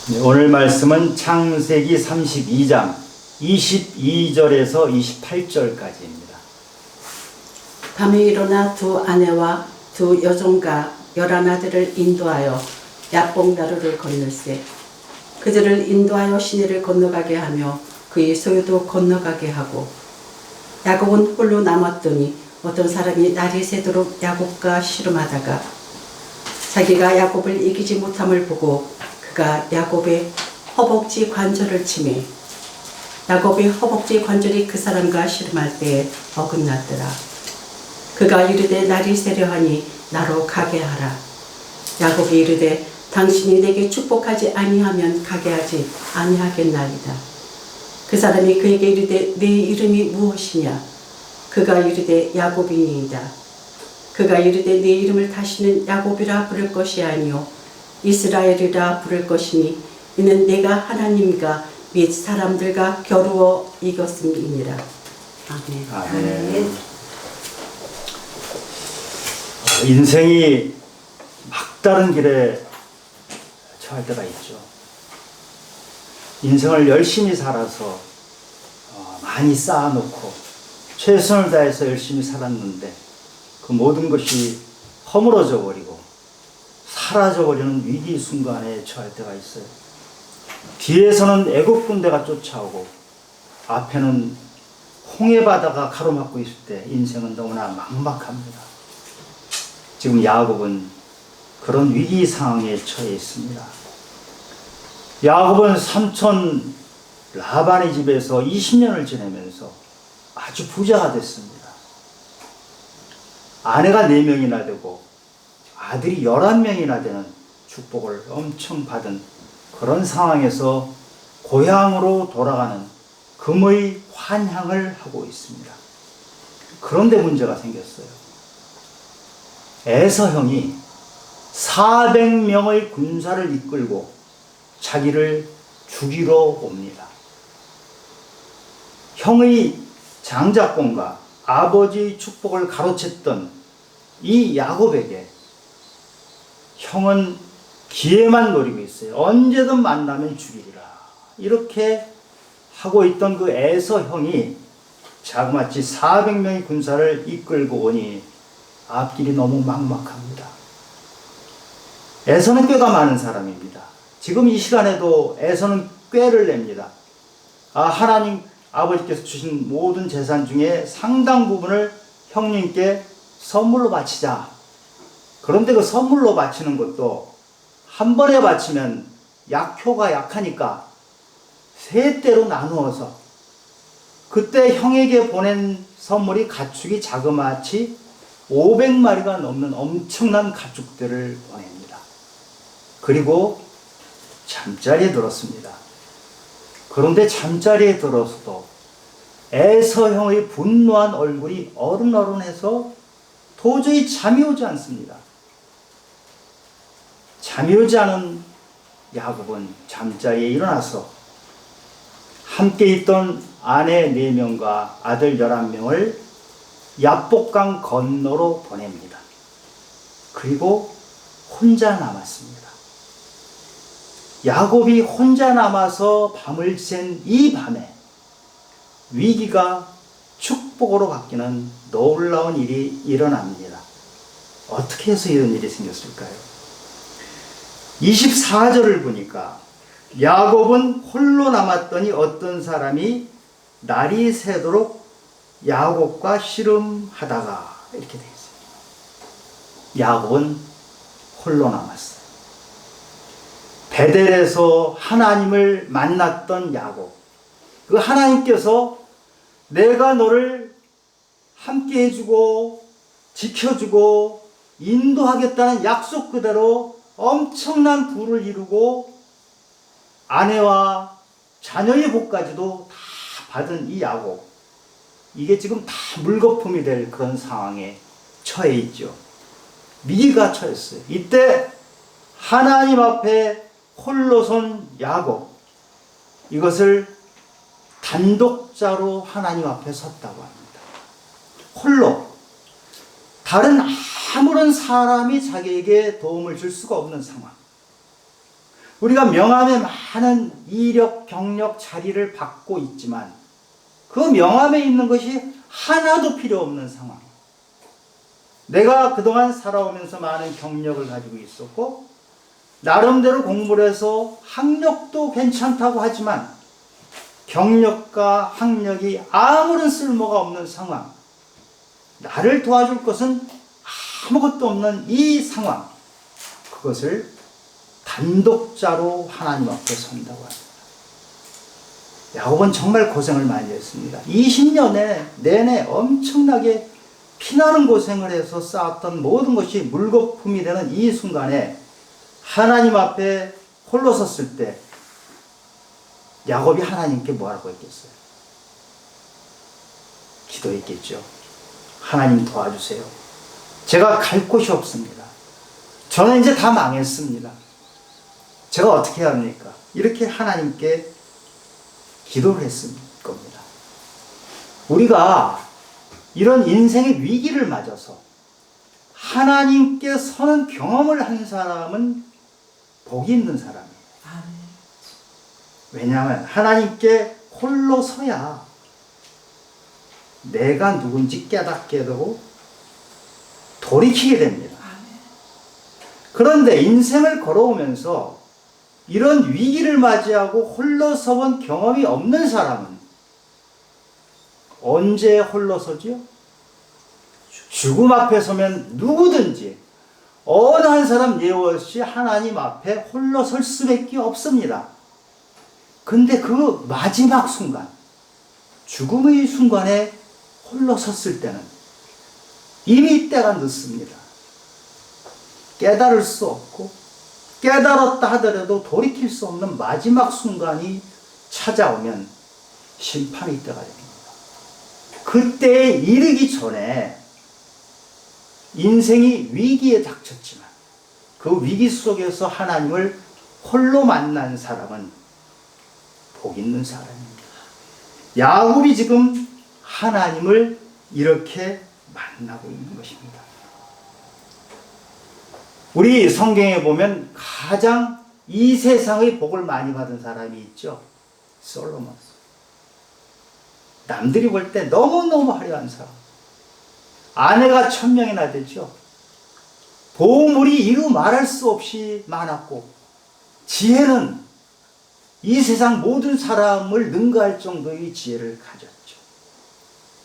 네, 오늘 말씀은 창세기 32장 22절에서 28절까지입니다. 밤에 일어나 두 아내와 두 여종과 11아들을 인도하여 야복 나루를 건널세. 그들을 인도하여 시내를 건너가게 하며 그의 소유도 건너가게 하고, 야곱은 홀로 남았더니 어떤 사람이 날이 새도록 야곱과 씨름하다가 자기가 야곱을 이기지 못함을 보고 그가 야곱의 허벅지 관절을 치매 야곱의 허벅지 관절이 그 사람과 씨름할 때에 어긋났더라. 그가 이르되 날이 새려하니 나로 가게 하라. 야곱이 이르되 당신이 내게 축복하지 아니하면 가게 하지 아니하겠나이다. 그 사람이 그에게 이르되 네 이름이 무엇이냐? 그가 이르되 야곱이니이다. 그가 이르되 네 이름을 다시는 야곱이라 부를 것이 아니요 이스라엘이라 부를 것이니 이는 내가 하나님과 및 사람들과 겨루어 이겼음이니라. 아멘. 아멘. 인생이 막다른 길에 처할 때가 있죠. 인생을 열심히 살아서 많이 쌓아놓고 최선을 다해서 열심히 살았는데 그 모든 것이 허물어져 버리고 사라져 버리는 위기 순간에 처할 때가 있어요. 뒤에서는 애국 군대가 쫓아오고 앞에는 홍해 바다가 가로막고 있을 때 인생은 너무나 막막합니다. 지금 야곱은 그런 위기 상황에 처해 있습니다. 야곱은 삼촌 라반의 집에서 20년을 지내면서 아주 부자가 됐습니다. 아내가 4명이나 되고 아들이 11명이나 되는 축복을 엄청 받은 그런 상황에서 고향으로 돌아가는 금의 환향을 하고 있습니다. 그런데 문제가 생겼어요. 에서 형이 400명의 군사를 이끌고 자기를 죽이러 옵니다. 형의 장자권과 아버지의 축복을 가로챘던 이 야곱에게 형은 기회만 노리고 있어요. 언제든 만나면 죽이리라. 이렇게 하고 있던 그 에서 형이 자그마치 400명의 군사를 이끌고 오니 앞길이 너무 막막합니다. 에서는 꾀가 많은 사람입니다. 지금 이 시간에도 에서는 꾀를 냅니다. 하나님 아버지께서 주신 모든 재산 중에 상당 부분을 형님께 선물로 바치자. 그런데 그 선물로 바치는 것도 한 번에 바치면 약효가 약하니까 세 대로 나누어서 그때 형에게 보낸 선물이 가축이 자그마치 500마리가 넘는 엄청난 가축들을 보냅니다. 그리고 잠자리에 들었습니다. 그런데 잠자리에 들어서도 에서 형의 분노한 얼굴이 어른어른해서 도저히 잠이 오지 않습니다. 잠이 오지 않은 야곱은 잠자리에 일어나서 함께 있던 아내 4명과 아들 11명을 야복강 건너로 보냅니다. 그리고 혼자 남았습니다. 야곱이 혼자 남아서 밤을 샌 이 밤에 위기가 축복으로 바뀌는 놀라운 일이 일어납니다. 어떻게 해서 이런 일이 생겼을까요? 24절을 보니까 야곱은 홀로 남았더니 어떤 사람이 날이 새도록 야곱과 씨름하다가 이렇게 되어 있어요. 야곱은 홀로 남았어요. 베델에서 하나님을 만났던 야곱. 그 하나님께서 내가 너를 함께 해주고 지켜주고 인도하겠다는 약속 그대로 엄청난 부를 이루고 아내와 자녀의 복까지도 다 받은 이 야곱. 이게 지금 다 물거품이 될 그런 상황에 처해 있죠. 위기가 처했어요. 이때 하나님 앞에 홀로 선 야곱. 이것을 단독자로 하나님 앞에 섰다고 합니다. 홀로. 다른 아무런 사람이 자기에게 도움을 줄 수가 없는 상황. 우리가 명함에 많은 이력, 경력, 자리를 받고 있지만 그 명함에 있는 것이 하나도 필요 없는 상황. 내가 그동안 살아오면서 많은 경력을 가지고 있었고 나름대로 공부를 해서 학력도 괜찮다고 하지만 경력과 학력이 아무런 쓸모가 없는 상황, 나를 도와줄 것은 아무것도 없는 이 상황, 그것을 단독자로 하나님 앞에 선다고 합니다. 야곱은 정말 고생을 많이 했습니다. 20년에 내내 엄청나게 피나는 고생을 해서 쌓았던 모든 것이 물거품이 되는 이 순간에 하나님 앞에 홀로 섰을 때 야곱이 하나님께 뭐라고 했겠어요? 기도했겠죠. 하나님 도와주세요. 제가 갈 곳이 없습니다. 저는 이제 다 망했습니다. 제가 어떻게 해야 합니까? 이렇게 하나님께 기도를 했을 겁니다. 우리가 이런 인생의 위기를 맞아서 하나님께 서는 경험을 한 사람은 복이 있는 사람이에요. 왜냐하면 하나님께 홀로 서야 내가 누군지 깨닫게 되고 돌이키게 됩니다. 그런데 인생을 걸어오면서 이런 위기를 맞이하고 홀로 서본 경험이 없는 사람은 언제 홀로 서죠? 죽음 앞에 서면 누구든지 어느 한 사람 예우 없이 하나님 앞에 홀로 설 수밖에 없습니다. 근데 그 마지막 순간, 죽음의 순간에 홀로 섰을 때는 이미 때가 늦습니다. 깨달을 수 없고 깨달았다 하더라도 돌이킬 수 없는 마지막 순간이 찾아오면 심판의 때가 됩니다. 그때에 이르기 전에 인생이 위기에 닥쳤지만 그 위기 속에서 하나님을 홀로 만난 사람은 복 있는 사람입니다. 야곱이 지금 하나님을 이렇게 만나고 있는 것입니다. 우리 성경에 보면 가장 이 세상의 복을 많이 받은 사람이 있죠. 솔로몬. 남들이 볼 때 너무너무 화려한 사람. 아내가 1000명이나 되죠. 보물이 이루 말할 수 없이 많았고 지혜는 이 세상 모든 사람을 능가할 정도의 지혜를 가졌죠.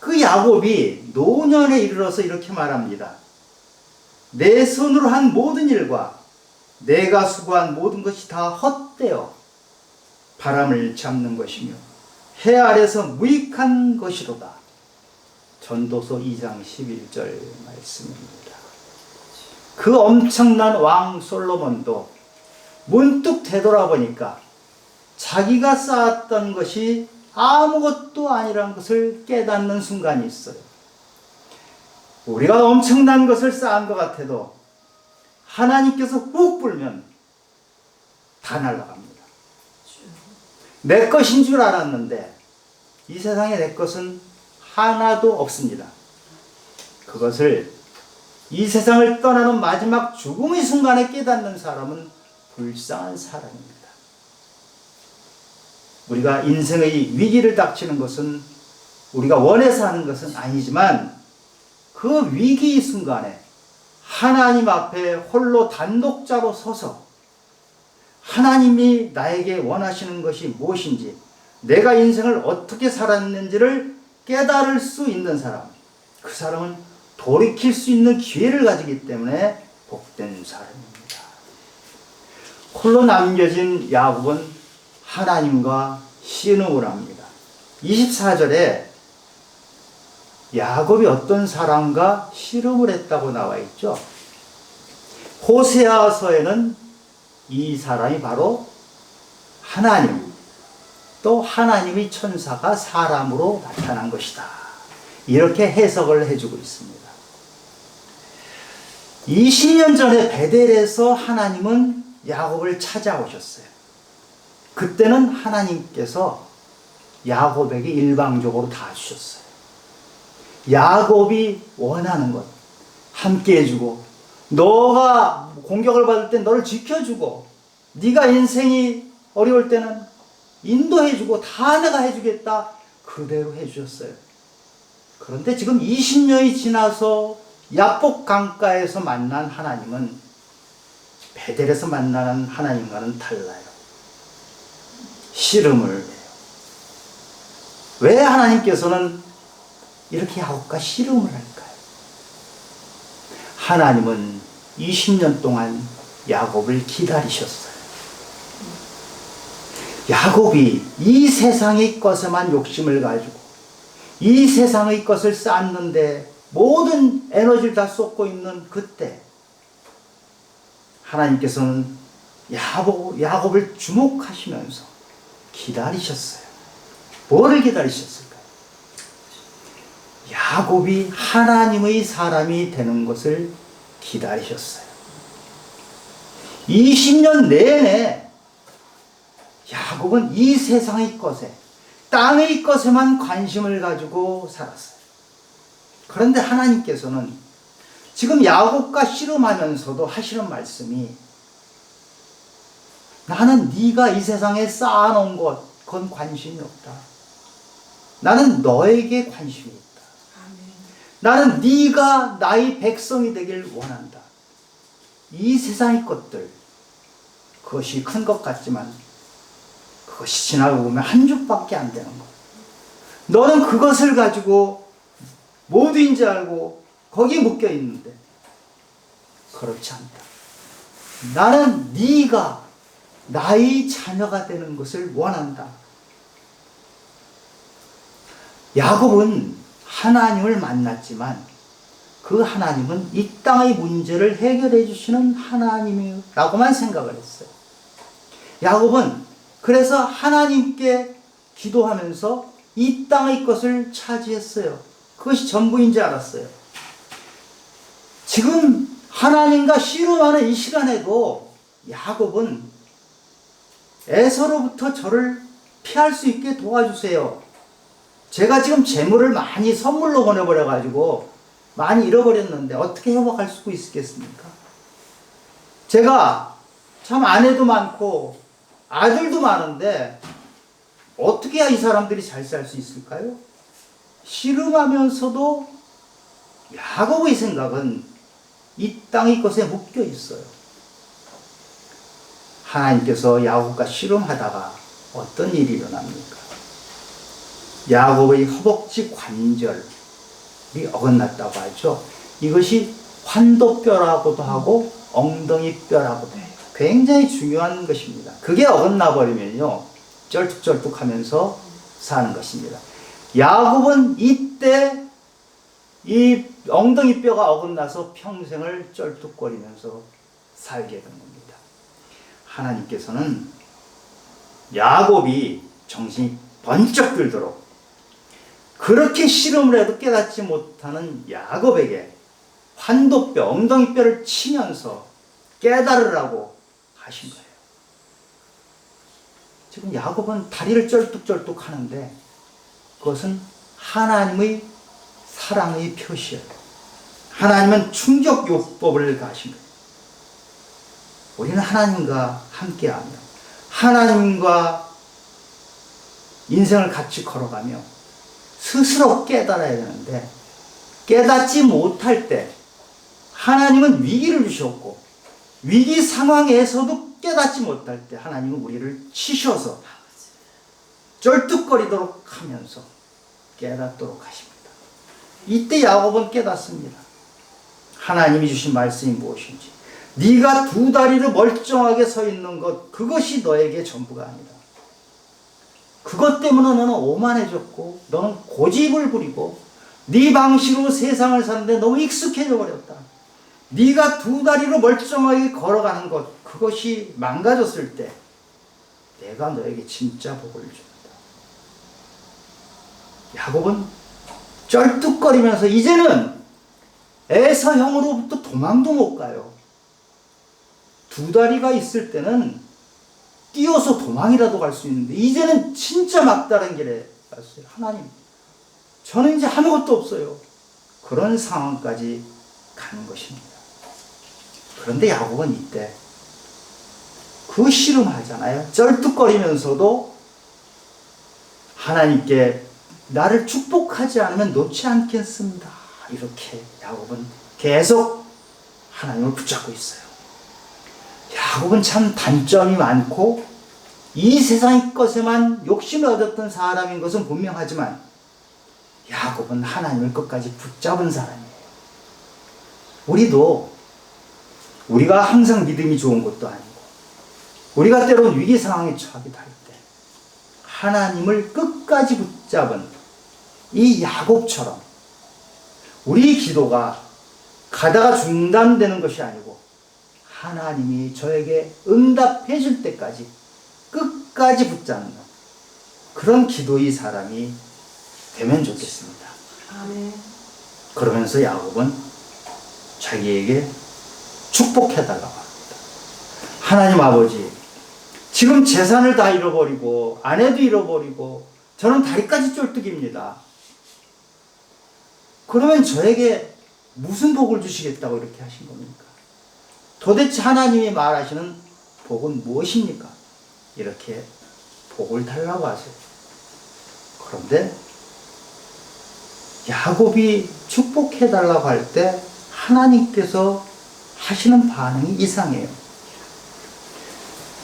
그 야곱이 노년에 이르러서 이렇게 말합니다. 내 손으로 한 모든 일과 내가 수고한 모든 것이 다 헛되어 바람을 잡는 것이며 해 아래서 무익한 것이로다. 전도서 2장 11절 말씀입니다. 그 엄청난 왕 솔로몬도 문득 되돌아보니까 자기가 쌓았던 것이 아무것도 아니라는 것을 깨닫는 순간이 있어요. 우리가 엄청난 것을 쌓은 것 같아도 하나님께서 훅 불면 다 날아갑니다. 내 것인 줄 알았는데 이 세상에 내 것은 하나도 없습니다. 그것을 이 세상을 떠나는 마지막 죽음의 순간에 깨닫는 사람은 불쌍한 사람입니다. 우리가 인생의 위기를 닥치는 것은 우리가 원해서 하는 것은 아니지만 그 위기 순간에 하나님 앞에 홀로 단독자로 서서 하나님이 나에게 원하시는 것이 무엇인지 내가 인생을 어떻게 살았는지를 깨달을 수 있는 사람, 그 사람은 돌이킬 수 있는 기회를 가지기 때문에 복된 사람입니다. 홀로 남겨진 야곱은 하나님과 씨름을 합니다. 24절에 야곱이 어떤 사람과 씨름을 했다고 나와 있죠. 호세아서에는 이 사람이 바로 하나님, 또 하나님의 천사가 사람으로 나타난 것이다. 이렇게 해석을 해주고 있습니다. 20년 전에 베델에서 하나님은 야곱을 찾아오셨어요. 그때는 하나님께서 야곱에게 일방적으로 다 주셨어요. 야곱이 원하는 것 함께 해주고 너가 공격을 받을 때 너를 지켜주고 네가 인생이 어려울 때는 인도해주고 다 내가 해주겠다. 그대로 해주셨어요. 그런데 지금 20년이 지나서 야복 강가에서 만난 하나님은 베델에서 만나는 하나님과는 달라요. 씨름을 해요. 왜 하나님께서는 이렇게 야곱과 씨름을 할까요? 하나님은 20년 동안 야곱을 기다리셨어요. 야곱이 이 세상의 것에만 욕심을 가지고 이 세상의 것을 쌓는데 모든 에너지를 다 쏟고 있는 그때 하나님께서는 야곱을 주목하시면서 기다리셨어요. 뭐를 기다리셨을까요? 야곱이 하나님의 사람이 되는 것을 기다리셨어요. 20년 내내 야곱은 이 세상의 것에, 땅의 것에만 관심을 가지고 살았어요. 그런데 하나님께서는 지금 야곱과 씨름하면서도 하시는 말씀이, 나는 네가 이 세상에 쌓아놓은 것, 그건 관심이 없다. 나는 너에게 관심이 있다. 나는 네가 나의 백성이 되길 원한다. 이 세상의 것들, 그것이 큰 것 같지만 그것이 지나고 보면 한 줌밖에 안 되는 것. 너는 그것을 가지고 모두인 줄 알고 거기에 묶여 있는데 그렇지 않다. 나는 네가 나의 자녀가 되는 것을 원한다. 야곱은 하나님을 만났지만 그 하나님은 이 땅의 문제를 해결해 주시는 하나님이라고만 생각을 했어요. 야곱은 그래서 하나님께 기도하면서 이 땅의 것을 차지했어요. 그것이 전부인 줄 알았어요. 지금 하나님과 씨름하는 이 시간에도 야곱은 에서로부터 저를 피할 수 있게 도와주세요. 제가 지금 재물을 많이 선물로 보내버려가지고 많이 잃어버렸는데 어떻게 회복할 수 있겠습니까? 제가 참 아내도 많고 아들도 많은데 어떻게 해야 이 사람들이 잘 살 수 있을까요? 씨름하면서도 야곱의 생각은 이 땅의 것에 묶여 있어요. 하나님께서 야곱과 씨름하다가 어떤 일이 일어납니까? 야곱의 허벅지 관절이 어긋났다고 하죠. 이것이 환도뼈라고도 하고 엉덩이뼈라고도 해요. 굉장히 중요한 것입니다. 그게 어긋나 버리면요, 쩔뚝쩔뚝하면서 사는 것입니다. 야곱은 이때 이 엉덩이뼈가 어긋나서 평생을 쩔뚝거리면서 살게 된 겁니다. 하나님께서는 야곱이 정신이 번쩍 들도록 그렇게 씨름을 해도 깨닫지 못하는 야곱에게 환도뼈, 엉덩이뼈를 치면서 깨달으라고 하신 거예요. 지금 야곱은 다리를 쩔뚝쩔뚝 하는데 그것은 하나님의 사랑의 표시예요. 하나님은 충격요법을 가신 거예요. 우리는 하나님과 함께하며 하나님과 인생을 같이 걸어가며 스스로 깨달아야 되는데 깨닫지 못할 때 하나님은 위기를 주셨고 위기 상황에서도 깨닫지 못할 때 하나님은 우리를 치셔서 쩔뚝거리도록 하면서 깨닫도록 하십니다. 이때 야곱은 깨닫습니다. 하나님이 주신 말씀이 무엇인지. 네가 두 다리로 멀쩡하게 서 있는 것, 그것이 너에게 전부가 아니다. 그것 때문에 너는 오만해졌고 너는 고집을 부리고 네 방식으로 세상을 사는데 너무 익숙해져 버렸다. 네가 두 다리로 멀쩡하게 걸어가는 것, 그것이 망가졌을 때 내가 너에게 진짜 복을 준다. 야곱은 쩔뚝거리면서 이제는 에서 형으로부터 도망도 못 가요. 두 다리가 있을 때는 뛰어서 도망이라도 갈 수 있는데 이제는 진짜 막다른 길에 갔어요. 하나님, 저는 이제 아무것도 없어요. 그런 상황까지 가는 것입니다. 그런데 야곱은 이때 그 씨름하잖아요. 쩔뚝거리면서도 하나님께 나를 축복하지 않으면 놓지 않겠습니다. 이렇게 야곱은 계속 하나님을 붙잡고 있어요. 야곱은 참 단점이 많고 이 세상 것에만 욕심을 얻었던 사람인 것은 분명하지만 야곱은 하나님을 끝까지 붙잡은 사람이에요. 우리가 항상 믿음이 좋은 것도 아니고 우리가 때론 위기 상황에 처하기도 할 때 하나님을 끝까지 붙잡은 이 야곱처럼 우리 기도가 가다가 중단되는 것이 아니고 하나님이 저에게 응답해 줄 때까지 끝까지 붙잡는 그런 기도의 사람이 되면 좋겠습니다. 아멘. 그러면서 야곱은 자기에게 축복해달라고 합니다. 하나님 아버지, 지금 재산을 다 잃어버리고 아내도 잃어버리고 저는 다리까지 쫄뚝입니다. 그러면 저에게 무슨 복을 주시겠다고 이렇게 하신 겁니까? 도대체 하나님이 말하시는 복은 무엇입니까? 이렇게 복을 달라고 하세요. 그런데 야곱이 축복해달라고 할 때 하나님께서 하시는 반응이 이상해요.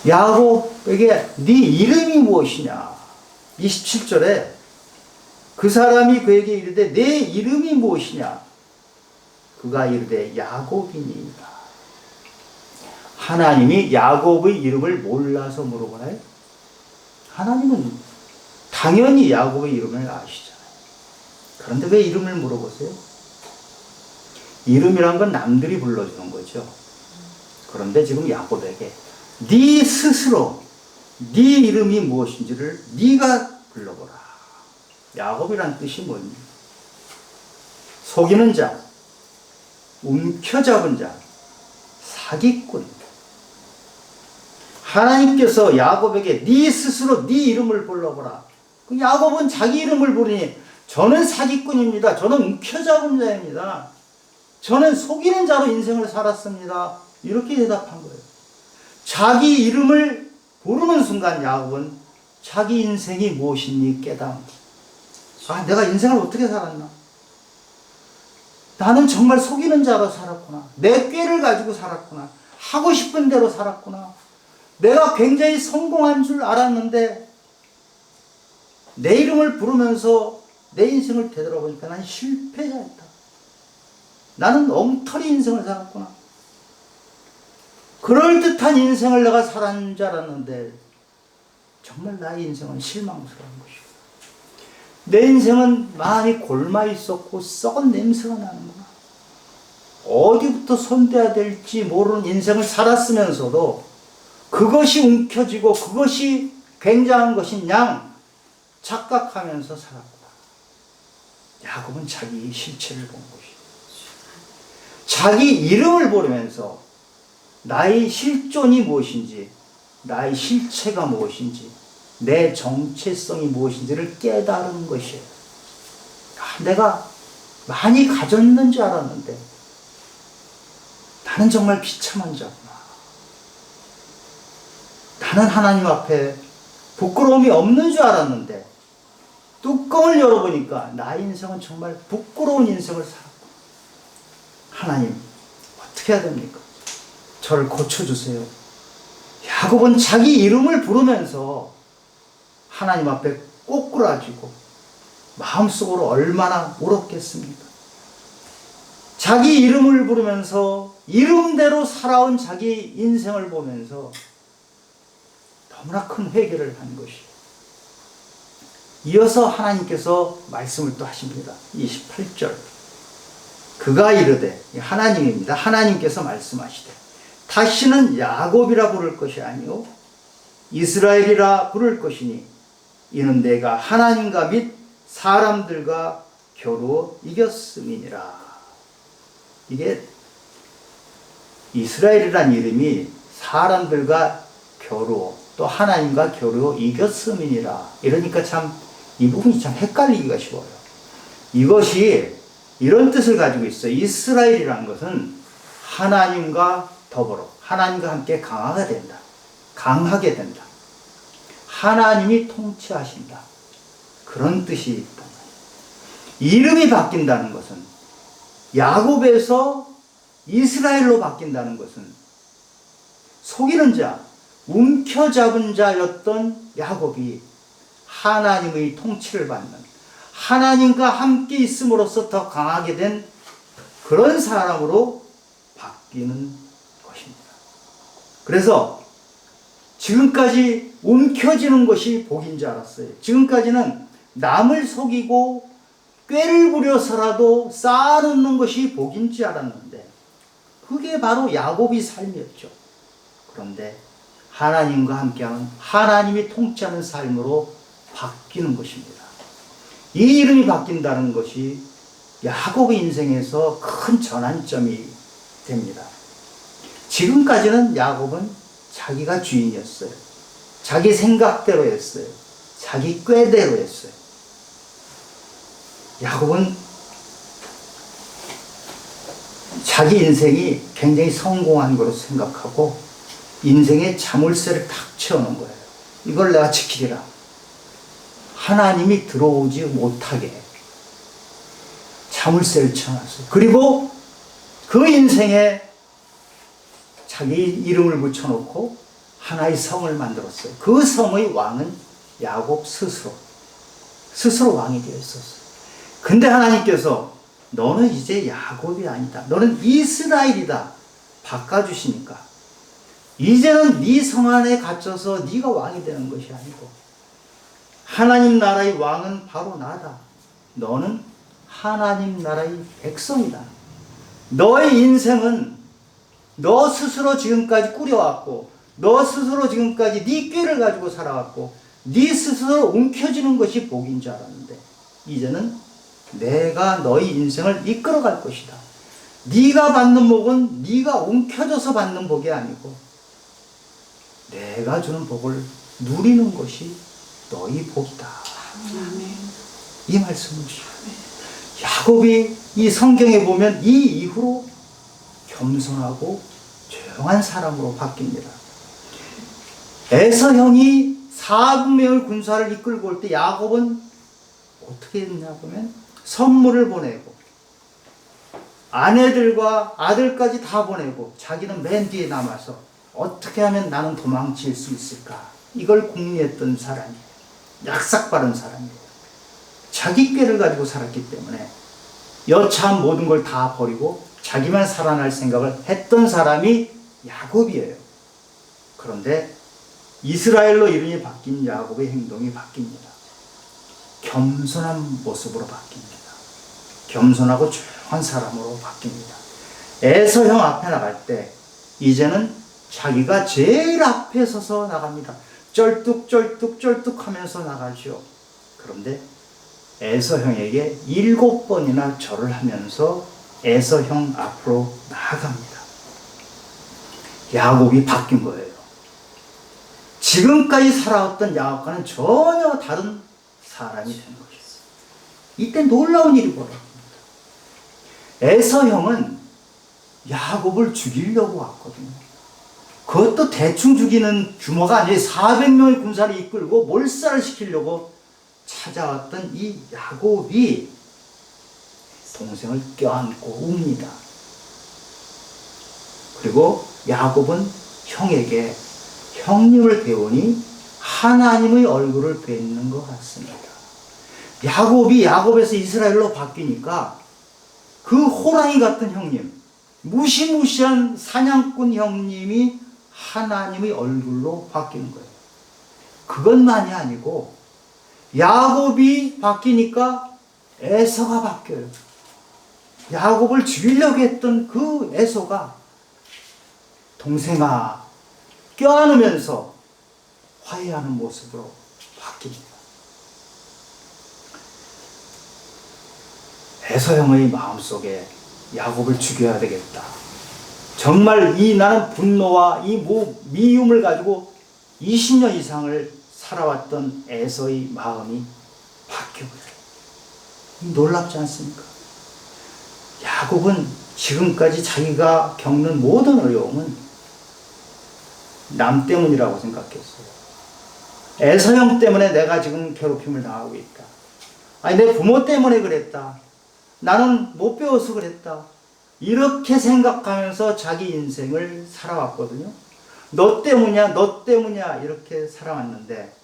야곱에게 네 이름이 무엇이냐? 27절에 그 사람이 그에게 이르되 내 이름이 무엇이냐? 그가 이르되 야곱이니이다. 하나님이 야곱의 이름을 몰라서 물어보나요? 하나님은 당연히 야곱의 이름을 아시잖아요. 그런데 왜 이름을 물어보세요? 이름이란 건 남들이 불러주는 거죠. 그런데 지금 야곱에게 네 스스로 네 이름이 무엇인지를 네가 불러보라. 야곱이란 뜻이 뭐니? 속이는 자, 움켜잡은 자, 사기꾼. 하나님께서 야곱에게 네 스스로 네 이름을 불러보라. 야곱은 자기 이름을 부르니 저는 사기꾼입니다. 저는 움켜잡은 자입니다. 저는 속이는 자로 인생을 살았습니다. 이렇게 대답한 거예요. 자기 이름을 부르는 순간 야곱은 자기 인생이 무엇인지 깨닫는 거예요. 내가 인생을 어떻게 살았나? 나는 정말 속이는 자로 살았구나. 내 꾀를 가지고 살았구나. 하고 싶은 대로 살았구나. 내가 굉장히 성공한 줄 알았는데 내 이름을 부르면서 내 인생을 되돌아보니까 난 실패자였다. 나는 엉터리 인생을 살았구나. 그럴듯한 인생을 내가 살았는 줄 알았는데 정말 나의 인생은 실망스러운 것이고 내 인생은 많이 골마 있었고 썩은 냄새가 나는구나. 어디부터 손대야 될지 모르는 인생을 살았으면서도 그것이 움켜쥐고 그것이 굉장한 것인 양 착각하면서 살았구나. 야곱은 자기 실체를 본 것이고 자기 이름을 부르면서 나의 실존이 무엇인지 나의 실체가 무엇인지 내 정체성이 무엇인지를 깨달은 것이에요. 내가 많이 가졌는 줄 알았는데 나는 정말 비참한 자구나. 나는 하나님 앞에 부끄러움이 없는 줄 알았는데 뚜껑을 열어보니까 나의 인생은 정말 부끄러운 인생을 살았구나. 하나님 어떻게 해야 됩니까? 저를 고쳐주세요. 야곱은 자기 이름을 부르면서 하나님 앞에 꼬꾸라지고 마음속으로 얼마나 울었겠습니까? 자기 이름을 부르면서 이름대로 살아온 자기 인생을 보면서 너무나 큰 회개를 한 것이에요. 이어서 하나님께서 말씀을 또 하십니다. 28절. 그가 이르되, 하나님입니다. 하나님께서 말씀하시되 다시는 야곱이라 부를 것이 아니요 이스라엘이라 부를 것이니 이는 내가 하나님과 및 사람들과 겨루 이겼음이니라. 이게 이스라엘이란 이름이 사람들과 겨루 또 하나님과 겨루 이겼음이니라. 이러니까 참 이 부분이 참 헷갈리기가 쉬워요. 이것이 이런 뜻을 가지고 있어요. 이스라엘이란 것은 하나님과 더불어 하나님과 함께 강화가 된다. 강하게 된다. 하나님이 통치하신다. 그런 뜻이 있다. 이름이 바뀐다는 것은, 야곱에서 이스라엘로 바뀐다는 것은, 속이는 자, 움켜잡은 자였던 야곱이 하나님의 통치를 받는, 하나님과 함께 있음으로써 더 강하게 된 그런 사람으로 바뀌는 것입니다. 그래서 지금까지 움켜쥐는 것이 복인 줄 알았어요. 지금까지는 남을 속이고 꾀를 부려서라도 쌓아놓는 것이 복인 줄 알았는데, 그게 바로 야곱의 삶이었죠. 그런데 하나님과 함께하는, 하나님이 통치하는 삶으로 바뀌는 것입니다. 이 이름이 바뀐다는 것이 야곱의 인생에서 큰 전환점이 됩니다. 지금까지는 야곱은 자기가 주인이었어요. 자기 생각대로 했어요. 자기 꾀대로 했어요. 야곱은 자기 인생이 굉장히 성공한 거로 생각하고 인생에 자물쇠를 탁 채우는 거예요. 이걸 내가 지키리라. 하나님이 들어오지 못하게 자물쇠를 채워놨어요. 그리고 그 인생에 자기 이름을 붙여놓고 하나의 성을 만들었어요. 그 성의 왕은 야곱 스스로 왕이 되어 있었어요. 근데 하나님께서 너는 이제 야곱이 아니다. 너는 이스라엘이다. 바꿔주시니까 이제는 네 성 안에 갇혀서 네가 왕이 되는 것이 아니고 하나님 나라의 왕은 바로 나다. 너는 하나님 나라의 백성이다. 너의 인생은 너 스스로 지금까지 꾸려왔고 너 스스로 지금까지 네 꾀를 가지고 살아왔고 네 스스로 움켜쥐는 것이 복인 줄 알았는데 이제는 내가 너의 인생을 이끌어갈 것이다. 네가 받는 복은 네가 움켜져서 받는 복이 아니고 내가 주는 복을 누리는 것이 너의 복이다. 이 말씀을 야곱이 이 성경에 보면 이 이후로 겸손하고 조용한 사람으로 바뀝니다. 에서 형이 4분의 1 군사를 이끌고 올 때 야곱은 어떻게 했냐 보면 선물을 보내고 아내들과 아들까지 다 보내고 자기는 맨 뒤에 남아서 어떻게 하면 나는 도망칠 수 있을까? 이걸 궁리했던 사람이에요. 약삭빠른 사람이에요. 자기 꾀를 가지고 살았기 때문에 여차한 모든 걸 다 버리고 자기만 살아날 생각을 했던 사람이 야곱이에요. 그런데 이스라엘로 이름이 바뀐 야곱의 행동이 바뀝니다. 겸손한 모습으로 바뀝니다. 겸손하고 조용한 사람으로 바뀝니다. 에서 형 앞에 나갈 때 이제는 자기가 제일 앞에 서서 나갑니다. 쩔뚝쩔뚝 하면서 나가죠. 그런데 에서 형에게 7번이나 절을 하면서 에서 형 앞으로 나아갑니다. 야곱이 바뀐 거예요. 지금까지 살아왔던 야곱과는 전혀 다른 사람이 된 것이었어요. 이때 놀라운 일이 벌어집니다. 에서 형은 야곱을 죽이려고 왔거든요. 그것도 대충 죽이는 규모가 아니라 400명의 군사를 이끌고 몰살을 시키려고 찾아왔던 이 야곱이 동생을 껴안고 웁니다. 그리고 야곱은 형에게 형님을 배우니 하나님의 얼굴을 뵙는 것 같습니다. 야곱이 야곱에서 이스라엘로 바뀌니까 그 호랑이 같은 형님, 무시무시한 사냥꾼 형님이 하나님의 얼굴로 바뀌는 거예요. 그것만이 아니고 야곱이 바뀌니까 에서가 바뀌어요. 야곱을 죽이려고 했던 그 에서가 동생아 껴안으면서 화해하는 모습으로 바뀝니다. 에서 형의 마음속에 야곱을 죽여야 되겠다. 정말 나는 분노와 이 미움을 가지고 20년 이상을 살아왔던 에서의 마음이 바뀌어버려요. 놀랍지 않습니까? 야곱은 지금까지 자기가 겪는 모든 어려움은 남 때문이라고 생각했어요. 에서형 때문에 내가 지금 괴롭힘을 당하고 있다. 아니, 내 부모 때문에 그랬다. 나는 못 배워서 그랬다. 이렇게 생각하면서 자기 인생을 살아왔거든요. 너 때문이야, 너 때문이야, 이렇게 살아왔는데,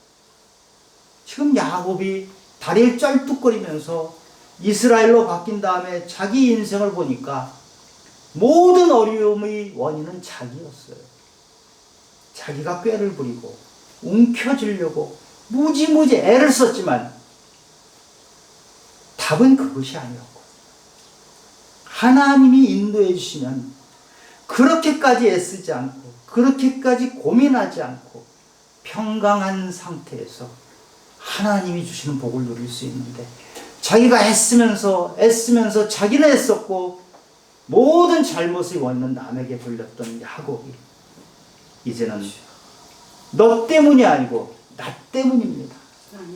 지금 야곱이 다리를 쩔뚝거리면서 이스라엘로 바뀐 다음에 자기 인생을 보니까 모든 어려움의 원인은 자기였어요. 자기가 꾀를 부리고 움켜쥐려고 무지무지 애를 썼지만 답은 그것이 아니었고, 하나님이 인도해 주시면 그렇게까지 애쓰지 않고 그렇게까지 고민하지 않고 평강한 상태에서 하나님이 주시는 복을 누릴 수 있는데, 자기가 애쓰면서 자기는 애썼고 모든 잘못의 원인은 남에게 돌렸던 야곱이 이제는 너 때문이 아니고 나 때문입니다.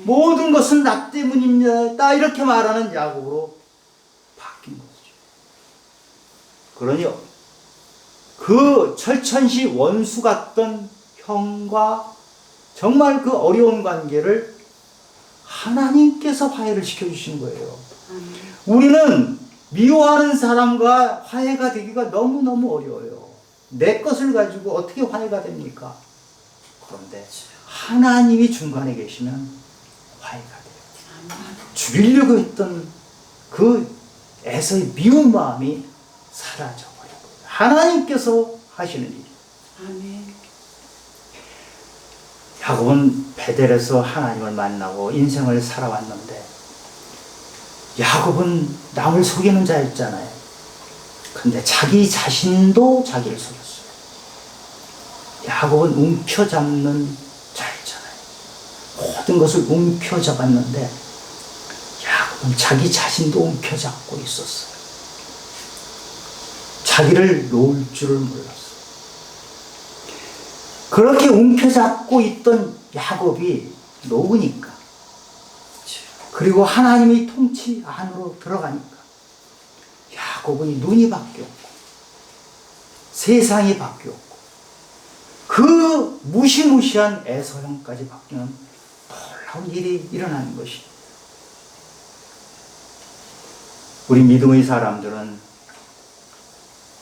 모든 것은 나 때문입니다. 이렇게 말하는 야곱으로 바뀐 거죠. 그러니 그 철천시 원수 같던 형과 정말 그 어려운 관계를 하나님께서 화해를 시켜주신 거예요. 우리는 미워하는 사람과 화해가 되기가 너무너무 어려워요. 내 것을 가지고 어떻게 화해가 됩니까? 그런데 하나님이 중간에 계시면 화해가 돼요. 죽이려고 했던 그 에서의 미운 마음이 사라져버리고 하나님께서 하시는 일. 아멘. 야곱은 베델에서 하나님을 만나고 인생을 살아왔는데, 야곱은 남을 속이는 자였잖아요. 근데 자기 자신도 자기를 속였어요. 야곱은 움켜잡는 자였잖아요. 모든 것을 움켜잡았는데 야곱은 자기 자신도 움켜잡고 있었어요. 자기를 놓을 줄을 몰랐어요. 그렇게 움켜잡고 있던 야곱이 놓으니까, 그리고 하나님의 통치 안으로 들어가니까 야곱은 눈이 바뀌었고 세상이 바뀌었고 그 무시무시한 에서형까지 바뀌는 놀라운 일이 일어나는 것이, 우리 믿음의 사람들은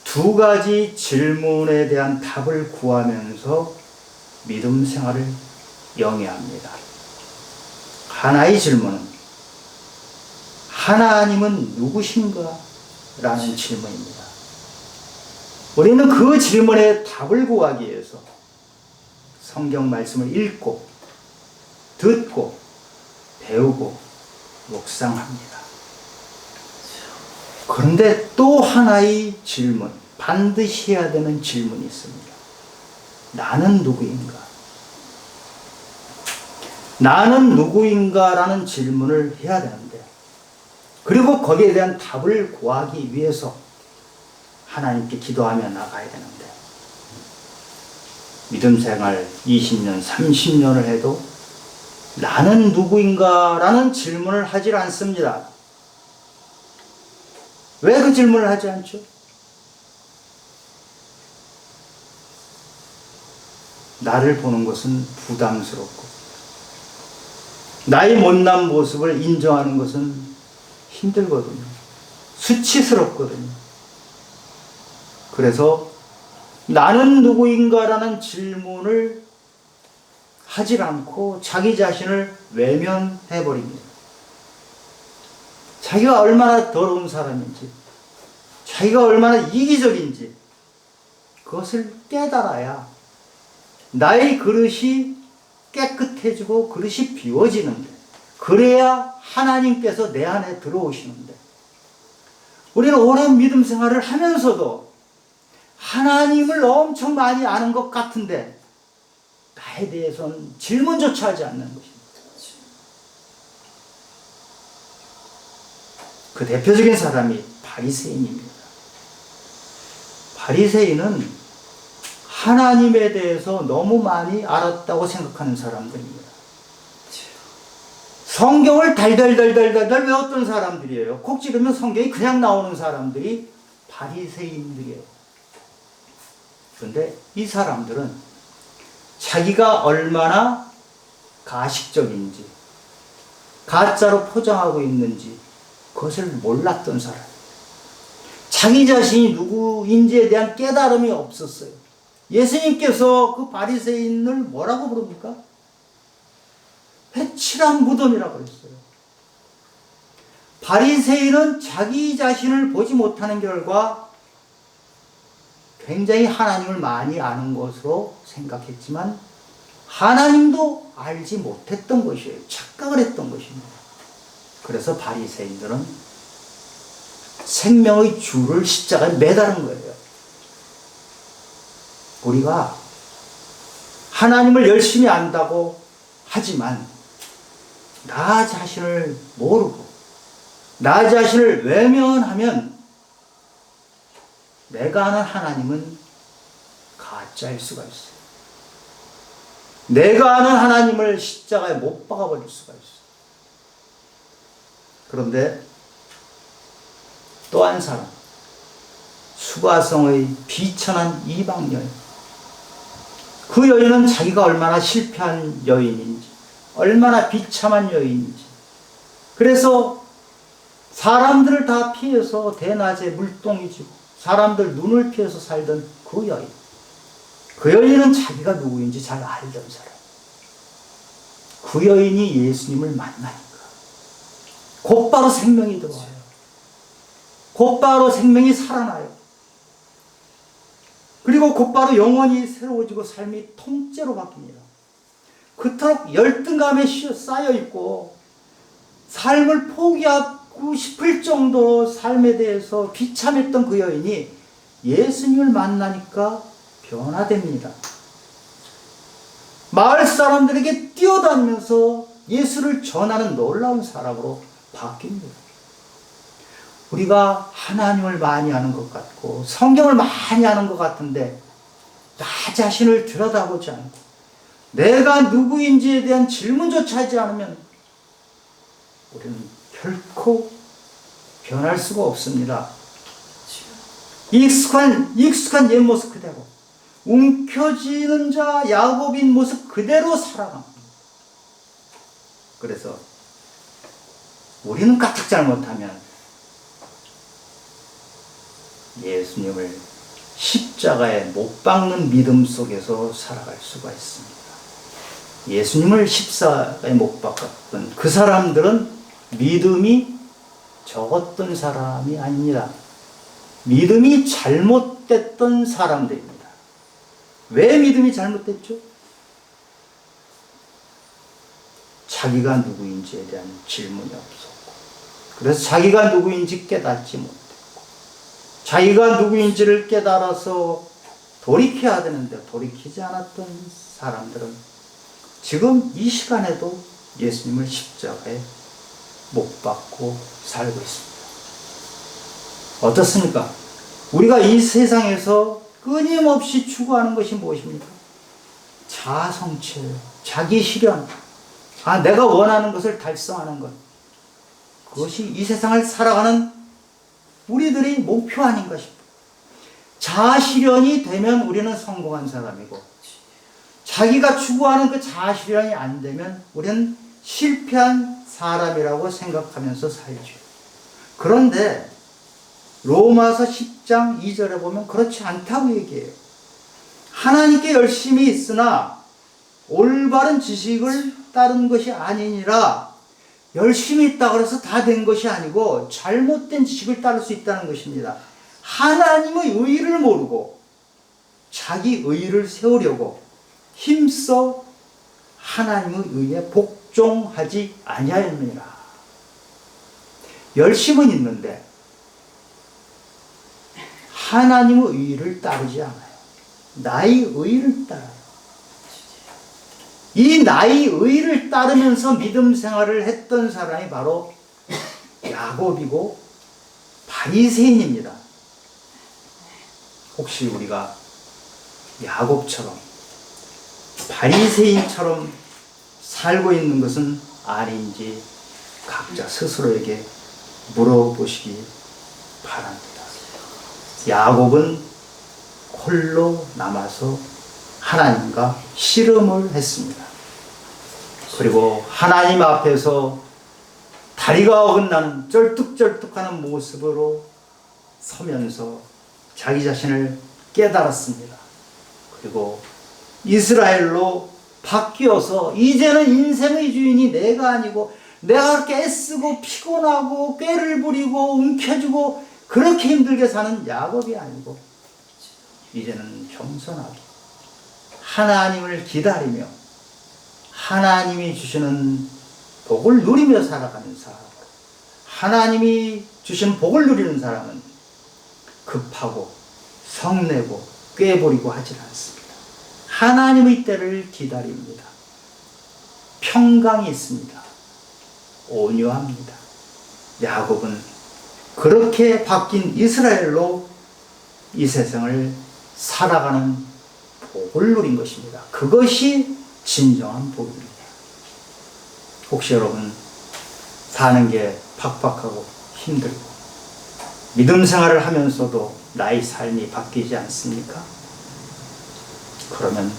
두 가지 질문에 대한 답을 구하면서 믿음 생활을 영위합니다. 하나의 질문은 하나님은 누구신가? 라는 질문입니다. 우리는 그 질문에 답을 구하기 위해서 성경 말씀을 읽고 듣고 배우고 묵상합니다. 그런데 또 하나의 질문, 반드시 해야 되는 질문이 있습니다. 나는 누구인가? 나는 누구인가? 라는 질문을 해야 되는데, 그리고 거기에 대한 답을 구하기 위해서 하나님께 기도하며 나가야 되는데, 믿음 생활 20년, 30년을 해도 나는 누구인가? 라는 질문을 하질 않습니다. 왜 그 질문을 하지 않죠? 나를 보는 것은 부담스럽고 나의 못난 모습을 인정하는 것은 힘들거든요. 수치스럽거든요. 그래서 나는 누구인가라는 질문을 하질 않고 자기 자신을 외면해버립니다. 자기가 얼마나 더러운 사람인지, 자기가 얼마나 이기적인지 그것을 깨달아야 나의 그릇이 깨끗해지고 그릇이 비워지는데, 그래야 하나님께서 내 안에 들어오시는데, 우리는 오랜 믿음 생활을 하면서도 하나님을 엄청 많이 아는 것 같은데 나에 대해서는 질문조차 하지 않는 것입니다. 그 대표적인 사람이 바리새인입니다. 바리새인은 하나님에 대해서 너무 많이 알았다고 생각하는 사람들입니다. 성경을 달달달달달달 외웠던 사람들이에요. 콕 찌르면 성경이 그냥 나오는 사람들이 바리새인들이에요. 그런데 이 사람들은 자기가 얼마나 가식적인지, 가짜로 포장하고 있는지 그것을 몰랐던 사람. 자기 자신이 누구인지에 대한 깨달음이 없었어요. 예수님께서 그 바리새인을 뭐라고 부릅니까? 회칠한 무덤이라고 했어요. 바리새인은 자기 자신을 보지 못하는 결과 굉장히 하나님을 많이 아는 것으로 생각했지만 하나님도 알지 못했던 것이에요. 착각을 했던 것입니다. 그래서 바리새인들은 생명의 줄을 십자가에 매다는 거예요. 우리가 하나님을 열심히 안다고 하지만 나 자신을 모르고 나 자신을 외면하면 내가 아는 하나님은 가짜일 수가 있어요. 내가 아는 하나님을 십자가에 못 박아버릴 수가 있어요. 그런데 또 한 사람, 수가성의 비천한 이방 여인. 그 여인은 자기가 얼마나 실패한 여인인지, 얼마나 비참한 여인인지, 그래서 사람들을 다 피해서 대낮에 물동이 지고 사람들 눈을 피해서 살던 그 여인. 그 여인은 자기가 누구인지 잘 알던 사람. 그 여인이 예수님을 만나니까 곧바로 생명이 들어와요. 곧바로 생명이 살아나요. 그리고 곧바로 영혼이 새로워지고 삶이 통째로 바뀝니다. 그토록 열등감에 쌓여있고 삶을 포기하고 싶을 정도로 삶에 대해서 비참했던 그 여인이 예수님을 만나니까 변화됩니다. 마을 사람들에게 뛰어다니면서 예수를 전하는 놀라운 사람으로 바뀝니다. 우리가 하나님을 많이 아는 것 같고 성경을 많이 아는 것 같은데 나 자신을 들여다보지 않고 내가 누구인지에 대한 질문조차 하지 않으면 우리는 결코 변할 수가 없습니다. 익숙한 옛 모습 그대로, 움켜쥐는 자 야곱인 모습 그대로 살아갑니다. 그래서 우리는 까딱 잘못하면 예수님을 십자가에 못 박는 믿음 속에서 살아갈 수가 있습니다. 예수님을 십자가에 못 박았던 그 사람들은 믿음이 적었던 사람이 아닙니다. 믿음이 잘못됐던 사람들입니다. 왜 믿음이 잘못됐죠? 자기가 누구인지에 대한 질문이 없었고, 그래서 자기가 누구인지 깨닫지 못했고, 자기가 누구인지를 깨달아서 돌이켜야 되는데 돌이키지 않았던 사람들은 지금 이 시간에도 예수님을 십자가에 못 박고 살고 있습니다. 어떻습니까? 우리가 이 세상에서 끊임없이 추구하는 것이 무엇입니까? 자아성취, 자기 실현, 내가 원하는 것을 달성하는 것. 그것이 이 세상을 살아가는 우리들의 목표 아닌가 싶어요. 자아실현이 되면 우리는 성공한 사람이고, 자기가 추구하는 그 자아실현이 안 되면 우리는 실패한 사람이라고 생각하면서 살죠. 그런데 로마서 10장 2절에 보면 그렇지 않다고 얘기해요. 하나님께 열심히 있으나 올바른 지식을 따른 것이 아니니라. 열심히 있다고 해서 다 된 것이 아니고 잘못된 지식을 따를 수 있다는 것입니다. 하나님의 의의를 모르고 자기 의의를 세우려고 힘써 하나님의 의의에 복종하지 아니하였느니라. 열심은 있는데 하나님의 의의를 따르지 않아요. 나의 의의를 따라요. 이 나의 의의를 따르면서 믿음 생활을 했던 사람이 바로 야곱이고 바리새인입니다. 혹시 우리가 야곱처럼 바리새인처럼 살고 있는 것은 아닌지 각자 스스로에게 물어보시기 바랍니다. 야곱은 홀로 남아서 하나님과 씨름을 했습니다. 그리고 하나님 앞에서 다리가 어긋나는 쩔뚝쩔뚝하는 모습으로 서면서 자기 자신을 깨달았습니다. 그리고 이스라엘로 바뀌어서 이제는 인생의 주인이 내가 아니고 내가 그렇게 애쓰고 피곤하고 꾀를 부리고 움켜쥐고 그렇게 힘들게 사는 야곱이 아니고 이제는 겸손하게 하나님을 기다리며 하나님이 주시는 복을 누리며 살아가는 사람, 하나님이 주신 복을 누리는 사람은 급하고 성내고 꾀부리고 하질 않습니다. 하나님의 때를 기다립니다. 평강이 있습니다. 온유합니다. 야곱은 그렇게 바뀐 이스라엘로 이 세상을 살아가는 복을 누린 것입니다. 그것이 진정한 복입니다. 혹시 여러분 사는 게 팍팍하고 힘들고 믿음 생활을 하면서도 나의 삶이 바뀌지 않습니까? 그러면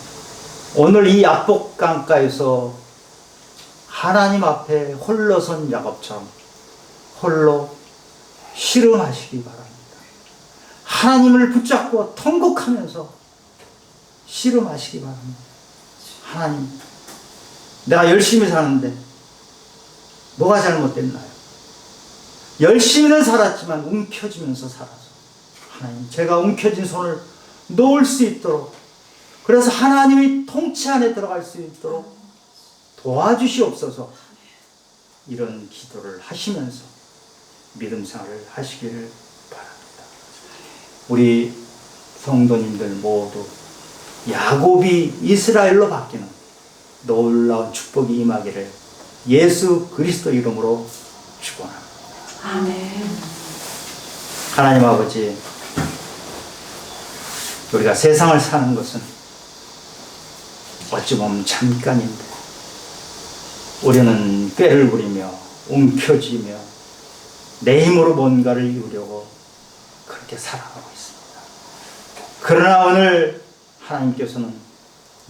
오늘 이 야복강가에서 하나님 앞에 홀로 선 야곱처럼 홀로 씨름하시기 바랍니다. 하나님을 붙잡고 통곡하면서 씨름하시기 바랍니다. 하나님, 내가 열심히 사는데 뭐가 잘못됐나요? 열심히는 살았지만 움켜쥐면서 살아서 하나님, 제가 움켜진 손을 놓을 수 있도록, 그래서 하나님의 통치 안에 들어갈 수 있도록 도와주시옵소서. 이런 기도를 하시면서 믿음 생활을 하시기를 바랍니다. 우리 성도님들 모두 야곱이 이스라엘로 바뀌는 놀라운 축복이 임하기를 예수 그리스도 이름으로 축원합니다. 아멘. 하나님 아버지, 우리가 세상을 사는 것은 어찌 보면 잠깐인데 우리는 꾀를 부리며 움켜쥐며 내 힘으로 뭔가를 이루려고 그렇게 살아가고 있습니다. 그러나 오늘 하나님께서는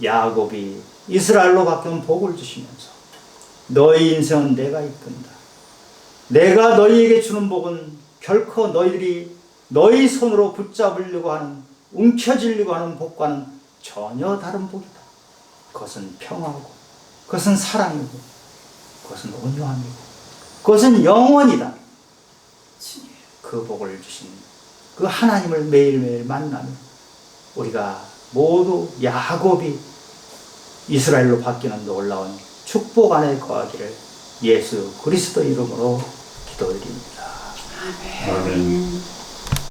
야곱이 이스라엘로 바뀐 복을 주시면서 너희 인생은 내가 이끈다. 내가 너희에게 주는 복은 결코 너희들이 너희 손으로 붙잡으려고 하는, 움켜쥐려고 하는 복과는 전혀 다른 복이다. 그것은 평화고, 그것은 사랑이고, 그것은 온유함이고, 그것은 영원이다. 그 복을 주신 그 하나님을 매일매일 만나며 우리가 모두 야곱이 이스라엘로 바뀌는 놀라운 축복 안에 거하기를 예수 그리스도 이름으로 기도드립니다. 아멘.